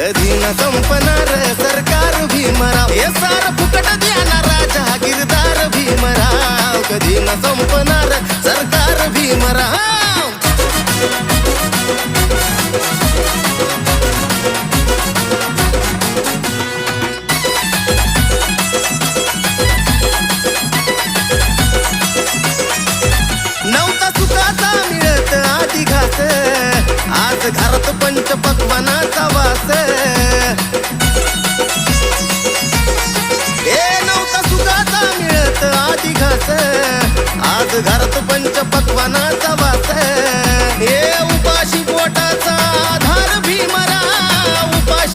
कधी न संपणार सरकार भीमराव, हे सार फुकट देणारा जहागीरदार भीमराव, कधी न संपणार सरकार भीमराव. नव्हता सुखाचा मिळत आधी घास, आज घरात पंच पक्वानाचा वास. नव्हता सुखाचा मिळत आधी घास, आज घरात पंच पक्वानाचा वास.